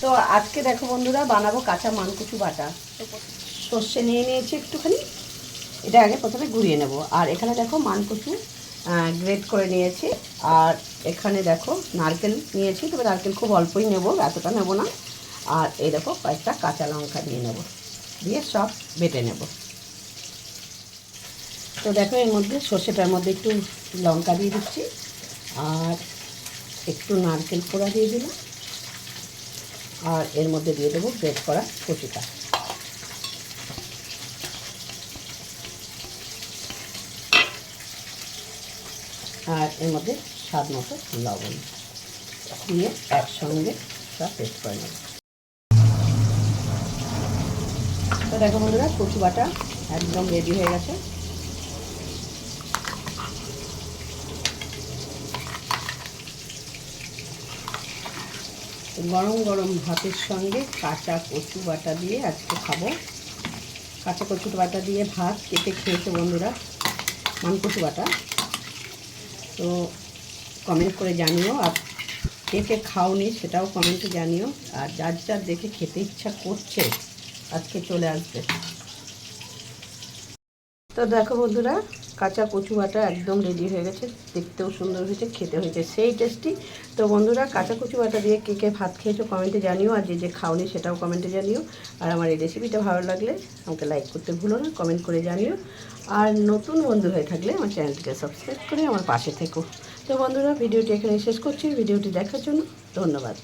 তো আজকে দেখো বন্ধুরা বানাবো কাঁচা মানকচু বাটা। সর্ষে নিয়ে নিয়েছি একটুখানি, এটা আগে প্রথমে গুঁড়িয়ে নেব। আর এখানে দেখো মানকচু গ্রেট করে নিয়েছি। আর এখানে দেখো নারকেল নিয়েছি, তবে নারকেল খুব অল্পই নেব, এতটা নেব না। আর এই দেখো কয়েকটা কাঁচা লঙ্কা দিয়ে নেব, দিয়ে সব বেটে নেব। তো দেখো এর মধ্যে সর্ষেটার মধ্যে একটু লঙ্কা দিয়ে দিচ্ছি, আর একটু নারকেল কোড়া দিয়ে দিলাম, আর এর মধ্যে দিয়ে দেবো গ্রেট করা কচুটা। আর এর মধ্যে স্বাদ মতো লবণ দিয়ে একসঙ্গে সব পেস্ট করে নেব। তো দেখো বন্ধুরা কচু বাটা একদম রেডি হয়ে গেছে। গরম গরম ভাতের সঙ্গে কাঁচা কচু বাটা দিয়ে আজকে খাবো। কাঁচা কচু বাটা দিয়ে ভাত কেটে খেয়েছে বন্ধুরা মানকচু বাটা। তো কমেন্ট করে জানিও, আর কে কে খাওনি সেটাও কমেন্টে জানিও। আর যার যার দেখে খেতে ইচ্ছা করছে আজকে চলে আসবে। তো দেখো বন্ধুরা কাঁচা কচু বাটা একদম রেডি হয়ে গেছে, দেখতেও সুন্দর হয়েছে, খেতে হয়েছে সেই টেস্টি। তো বন্ধুরা কাঁচা কচু বাটা দিয়ে কে কে ভাত খেয়েছো কমেন্টে জানিও, আর যে যে খাওনি সেটাও কমেন্টে জানিও। আর আমার এই রেসিপিটা ভালো লাগলে আমাকে লাইক করতে ভুলো না, কমেন্ট করে জানিও। আর নতুন বন্ধু হয়ে থাকলে আমার চ্যানেলটিকে সাবস্ক্রাইব করে আমার পাশে থেকো। তো বন্ধুরা ভিডিওটি এখানে শেষ করছি। ভিডিওটি দেখার জন্য ধন্যবাদ।